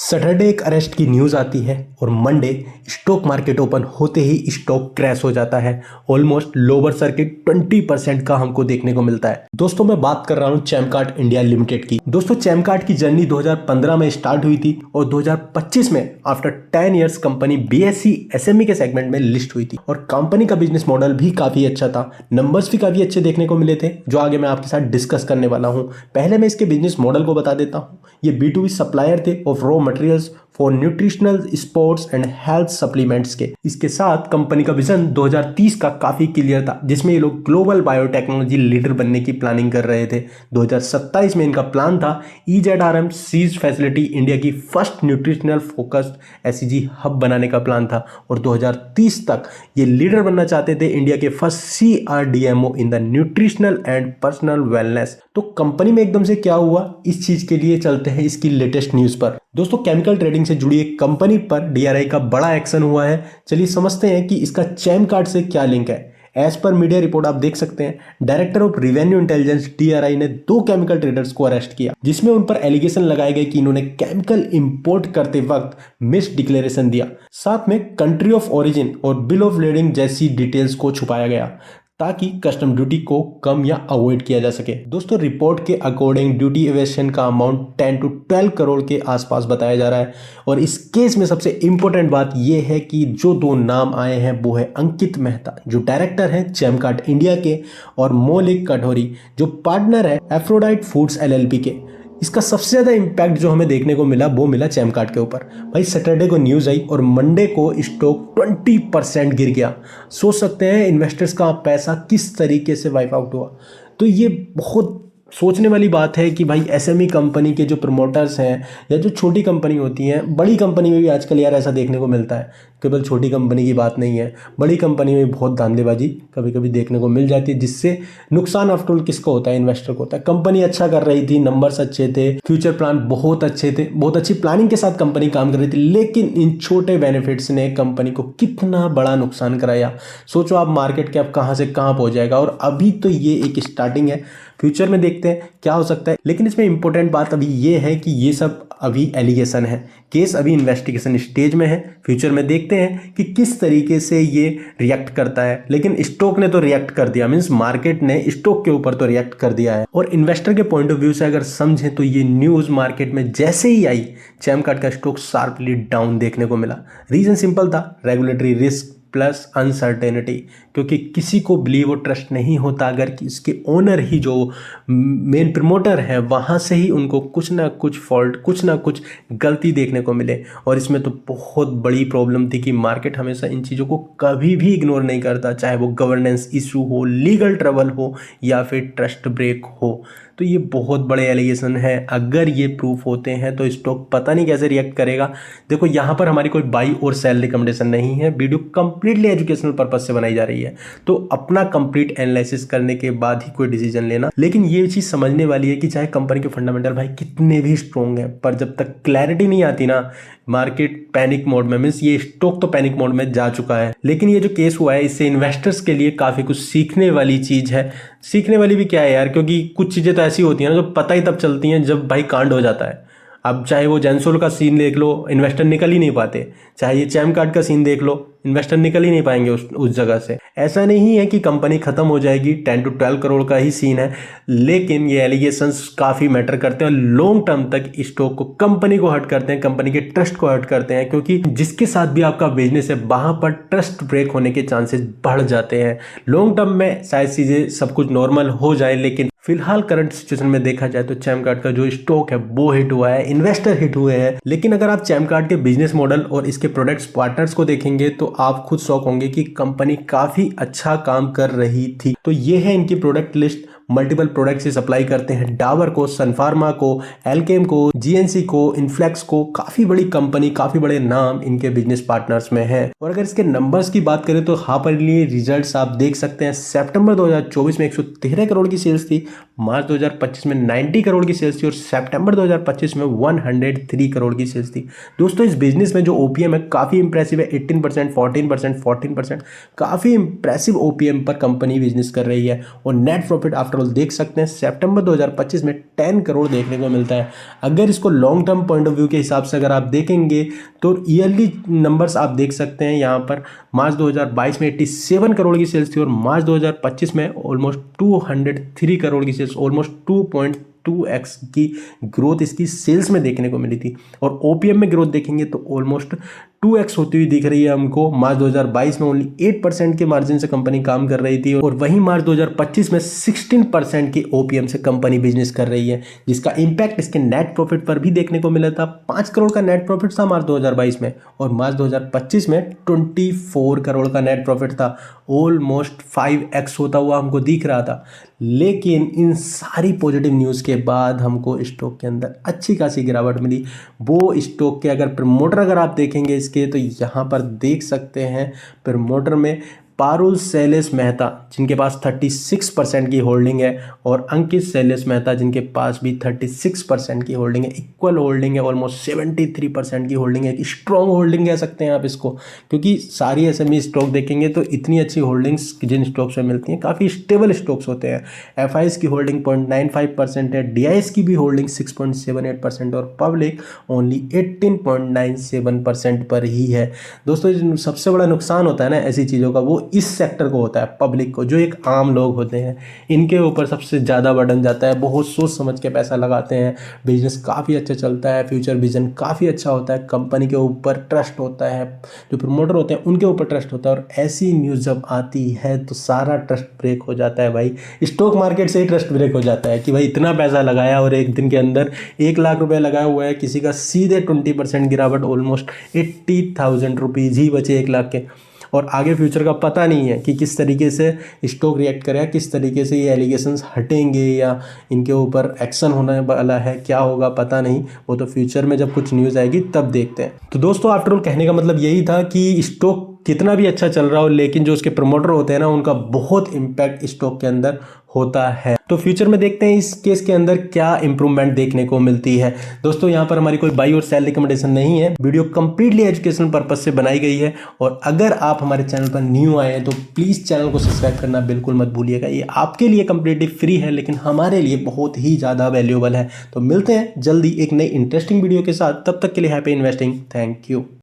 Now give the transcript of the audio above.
Saturday एक arrest की news आती है और मंडे स्टॉक मार्केट ओपन होते ही स्टॉक क्रैश हो जाता है। ऑलमोस्ट लोअर सर्किट 20% का हमको देखने को मिलता है। दोस्तों मैं बात कर रहा हूँ चैमकार्ट इंडिया लिमिटेड की। दोस्तों चैमकार्ट की जर्नी 2015 में स्टार्ट हुई थी और 2025 में after 10 years company BSE SME के सेगमेंट में लिस्ट हुई थी और कंपनी का बिजनेस मॉडल भी काफी अच्छा था। नंबर्स भी काफी अच्छे देखने को मिले थे जो आगे मैं आपके साथ डिस्कस करने वाला हूँ। पहले मैं इसके बिजनेस मॉडल को बता देता हूँ। ये B2B सप्लायर थे of raw materials for nutritional sports and health supplements के। इसके साथ कंपनी का विजन 2030 का काफी क्लियर था जिसमें ये लोग ग्लोबल बायोटेक्नोलॉजी लीडर बनने की प्लानिंग कर रहे थे। 2027 में इनका प्लान था EZRM सीज फैसिलिटी इंडिया की first nutritional focused SEG hub बनाने का प्लान था और 2030 तक ये लीडर बनना चाहते थे इंडिया के first CRDMO in the nutritional and personal wellness. तो कंपनी में एकदम से क्या हुआ, इस चीज के लिए चलते हैं इसकी लेटेस्ट न्यूज पर। दोस्तों केमिकल ट्रेडिंग से जुड़ी एक कंपनी पर DRI का बड़ा एक्शन हुआ है। चलिए समझते हैं कि इसका चैमकार्ट से क्या लिंक है। एज पर मीडिया रिपोर्ट आप देख सकते हैं director of revenue intelligence DRI ने 2 केमिकल ट्रेडर्स को अरेस्ट किया जिसमें उन पर एलिगेशन लगाए गए कि इन्होंने केमिकल इंपोर्ट करते वक्त मिस डिक्लेरेशन दिया। साथ में कंट्री ऑफ ओरिजिन और बिल ऑफ लेडिंग जैसी डिटेल्स को छुपाया गया ताकि कस्टम ड्यूटी को कम या अवॉइड किया जा सके। दोस्तों रिपोर्ट के अकॉर्डिंग ड्यूटी एवेशन का अमाउंट 10 to 12 करोड़ के आसपास बताया जा रहा है और इस केस में सबसे इंपॉर्टेंट बात यह है कि जो 2 नाम आए हैं वो है अंकित मेहता जो डायरेक्टर हैं चैमकार्ट इंडिया के और मौलिक कठोरी जो पार्टनर है एफ्रोडाइट फूड्स LLP के। इसका सबसे ज़्यादा इम्पैक्ट जो हमें देखने को मिला वो मिला चैमकार्ट के ऊपर। भाई सैटरडे को न्यूज़ आई और मंडे को स्टॉक 20% गिर गया। सोच सकते हैं इन्वेस्टर्स का पैसा किस तरीके से वाइप आउट हुआ। तो ये बहुत सोचने वाली बात है कि भाई SME कंपनी के जो प्रमोटर्स हैं या जो छोटी कंपनी होती हैं, बड़ी कंपनी में भी आजकल यार ऐसा देखने को मिलता है। केवल छोटी कंपनी की बात नहीं है, बड़ी कंपनी में बहुत धांधलेबाजी कभी कभी देखने को मिल जाती है जिससे नुकसान आफ्टर ऑल किसको होता है, इन्वेस्टर को होता है। कंपनी अच्छा कर रही थी, नंबर्स अच्छे थे, फ्यूचर प्लान बहुत अच्छे थे, बहुत अच्छी प्लानिंग के साथ कंपनी काम कर रही थी, लेकिन इन छोटे बेनिफिट्स ने कंपनी को कितना बड़ा नुकसान कराया। सोचो आप मार्केट कैप कहाँ से कहाँ पहुंच जाएगा और अभी तो ये एक स्टार्टिंग है, फ्यूचर में देखते हैं क्या हो सकता है। लेकिन इसमें इंपॉर्टेंट बात अभी ये है कि ये सब अभी एलिगेशन है, केस अभी इन्वेस्टिगेशन स्टेज में है। फ्यूचर में देखते हैं कि किस तरीके से ये रिएक्ट करता है। लेकिन स्टॉक ने तो रिएक्ट कर दिया, मींस मार्केट ने स्टॉक के ऊपर तो रिएक्ट कर दिया है। और इन्वेस्टर के पॉइंट ऑफ व्यू से अगर समझें तो ये न्यूज़ मार्केट में जैसे ही आई चैमकार्ट का स्टॉक शार्पली डाउन देखने को मिला। रीजन सिंपल था, रेगुलेटरी रिस्क प्लस अनसर्टेनिटी, क्योंकि किसी को बिलीव और ट्रस्ट नहीं होता अगर कि इसके ओनर ही जो मेन प्रमोटर है वहाँ से ही उनको कुछ ना कुछ फॉल्ट, कुछ ना कुछ गलती देखने को मिले। और इसमें तो बहुत बड़ी प्रॉब्लम थी कि मार्केट हमेशा इन चीज़ों को कभी भी इग्नोर नहीं करता, चाहे वो गवर्नेंस इशू हो, लीगल ट्रबल हो या फिर ट्रस्ट ब्रेक हो। तो ये बहुत बड़े एलिगेशन है, अगर ये प्रूफ होते हैं तो स्टॉक पता नहीं कैसे रिएक्ट करेगा। देखो यहाँ पर हमारी कोई बाई और सेल रिकमेंडेशन नहीं है, वीडियो कंप्लीटली एजुकेशनल पर्पज से बनाई जा रही है, तो अपना कंप्लीट एनालिसिस करने के बाद ही कोई डिसीजन लेना। लेकिन ये चीज़ समझने वाली है कि चाहे कंपनी के फंडामेंटल भाई कितने भी स्ट्रॉन्ग हैं, पर जब तक क्लैरिटी नहीं आती ना, मार्केट पैनिक मोड में, मीन्स ये स्टॉक तो पैनिक मोड में जा चुका है। लेकिन ये जो केस हुआ है इससे इन्वेस्टर्स के लिए काफ़ी कुछ सीखने वाली चीज़ है। सीखने वाली भी क्या है यार, क्योंकि कुछ चीज़ें तो ऐसी होती हैं ना जो पता ही तब चलती हैं जब भाई कांड हो जाता है। अब चाहे वो जेंसोल का सीन देख लो, इन्वेस्टर निकल ही नहीं पाते, चाहे ये चैमकार्ट का सीन देख लो, इन्वेस्टर निकल ही नहीं पाएंगे उस जगह से। ऐसा नहीं है कि कंपनी खत्म हो जाएगी, 10 to 12 करोड़ का ही सीन है, लेकिन ये एलिगेशंस काफ़ी मैटर करते हैं और लॉन्ग टर्म तक स्टॉक को, कंपनी को हर्ट करते हैं, कंपनी के ट्रस्ट को हर्ट करते हैं, क्योंकि जिसके साथ भी आपका बिजनेस है वहाँ पर ट्रस्ट ब्रेक होने के चांसेस बढ़ जाते हैं। लॉन्ग टर्म में शायद चीज़ें सब कुछ नॉर्मल हो जाए, लेकिन फिलहाल करंट सिचुएशन में देखा जाए तो चैमकार्ट का जो स्टॉक है वो हिट हुआ है, इन्वेस्टर हिट हुए हैं। लेकिन अगर आप चैमकार्ट के बिजनेस मॉडल और इसके प्रोडक्ट्स पार्टनर्स को देखेंगे तो आप खुद शॉक होंगे कि कंपनी काफी अच्छा काम कर रही थी। तो ये है इनकी प्रोडक्ट लिस्ट। मल्टीपल प्रोडक्ट से सप्लाई करते हैं डाबर को, सनफार्मा को, एल्केम को, GNC को, इन्फ्लेक्स को। काफी बड़ी कंपनी, काफी बड़े नाम इनके बिजनेस पार्टनर्स में है। और अगर इसके नंबर्स की बात करें तो हाफ ईयरली रिजल्ट्स आप देख सकते हैं। सितंबर 2024 में 113 करोड़ की सेल्स थी, मार्च 2025 में 90 करोड़ की सेल्स थी और सितंबर 2025 में 103 करोड़ की सेल्स थी। दोस्तों इस बिजनेस में जो ओपीएम है काफ़ी इंप्रेसिव है, 18%, 14%, 14%, काफ़ी इंप्रेसिव ओपीएम पर कंपनी बिजनेस कर रही है। और नेट प्रॉफिट आफ्टर ऑल देख सकते हैं सितंबर 2025 में 10 करोड़ देखने को मिलता है। अगर इसको long term point of view के हिसाब से अगर आप देखेंगे तो ईयरली नंबर्स आप देख सकते हैं यहाँ पर। मार्च 2022 में 87 करोड़ की सेल्स थी और मार्च 2025 में ऑलमोस्ट 203 करोड़ की सेल्स, ऑलमोस्ट 2.2x की ग्रोथ इसकी सेल्स में देखने को मिली थी। और ओपीएम में ग्रोथ देखेंगे तो ऑलमोस्ट 2x होती हुई दिख रही है हमको। मार्च 2022 में ओनली 8% के मार्जिन से कंपनी काम कर रही थी और वहीं मार्च 2025 में 16% की ओपीएम से कंपनी बिजनेस कर रही है, जिसका इंपैक्ट इसके नेट प्रॉफिट पर भी देखने को मिला था। 5 करोड़ का नेट प्रॉफिट था मार्च 2022 में और मार्च 2025 में 24 करोड़ का नेट प्रॉफिट था। ऑलमोस्ट 5x होता हुआ हमको दिख रहा था। लेकिन इन सारी पॉजिटिव न्यूज़ के बाद हमको स्टॉक के अंदर अच्छी खासी गिरावट मिली। वो स्टॉक के अगर प्रमोटर अगर आप देखेंगे इसके तो यहाँ पर देख सकते हैं प्रमोटर में पारुल शैलेश मेहता जिनके पास 36% की होल्डिंग है और अंकित शैलेश मेहता जिनके पास भी 36% की होल्डिंग है। इक्वल होल्डिंग है, ऑलमोस्ट 73% की होल्डिंग है। एक स्ट्रॉन्ग होल्डिंग कह सकते हैं आप इसको, क्योंकि सारी एसएमई स्टॉक देखेंगे तो इतनी अच्छी होल्डिंग्स जिन स्टॉक्स में मिलती हैं काफ़ी स्टेबल स्टॉक्स होते हैं। एफआईएस की होल्डिंग 0.95% है, डीआईएस की भी होल्डिंग 6.78% और पब्लिक ओनली 18.97% पर ही है। दोस्तों जो सबसे बड़ा नुकसान होता है ना ऐसी चीज़ों का वो इस सेक्टर को होता है, पब्लिक को, जो एक आम लोग होते हैं इनके ऊपर सबसे ज़्यादा बर्डन जाता है। बहुत सोच समझ के पैसा लगाते हैं, बिजनेस काफ़ी अच्छा चलता है, फ्यूचर विजन काफ़ी अच्छा होता है, कंपनी के ऊपर ट्रस्ट होता है, जो प्रमोटर होते हैं उनके ऊपर ट्रस्ट होता है। और ऐसी न्यूज़ जब आती है तो सारा ट्रस्ट ब्रेक हो जाता है भाई। स्टॉक मार्केट से ही ट्रस्ट ब्रेक हो जाता है कि भाई इतना पैसा लगाया और एक दिन के अंदर 1 लाख रुपए लगाया हुआ है, किसी का सीधे 20% गिरावट, ऑलमोस्ट 80,000 रुपीज़ ही बचे 1 लाख के। और आगे फ्यूचर का पता नहीं है कि किस तरीके से स्टॉक रिएक्ट करेगा, किस तरीके से ये एलिगेशंस हटेंगे या इनके ऊपर एक्शन होने वाला है, क्या होगा पता नहीं। वो तो फ्यूचर में जब कुछ न्यूज़ आएगी तब देखते हैं। तो दोस्तों आफ्टर ऑल कहने का मतलब यही था कि स्टॉक कितना भी अच्छा चल रहा हो लेकिन जो उसके प्रमोटर होते हैं ना उनका बहुत इम्पैक्ट स्टॉक के अंदर होता है। तो फ्यूचर में देखते हैं इस केस के अंदर क्या इंप्रूवमेंट देखने को मिलती है। दोस्तों यहाँ पर हमारी कोई बाई और सेल रिकमेंडेशन नहीं है, वीडियो कंप्लीटली एजुकेशनल पर्पज से बनाई गई है। और अगर आप हमारे चैनल पर न्यू आए हैं तो प्लीज़ चैनल को सब्सक्राइब करना बिल्कुल मत भूलिएगा। ये आपके लिए कंप्लीटली फ्री है लेकिन हमारे लिए बहुत ही ज़्यादा वैल्यूएबल है। तो मिलते हैं जल्दी एक नई इंटरेस्टिंग वीडियो के साथ, तब तक के लिए हैप्पी इन्वेस्टिंग। Thank you.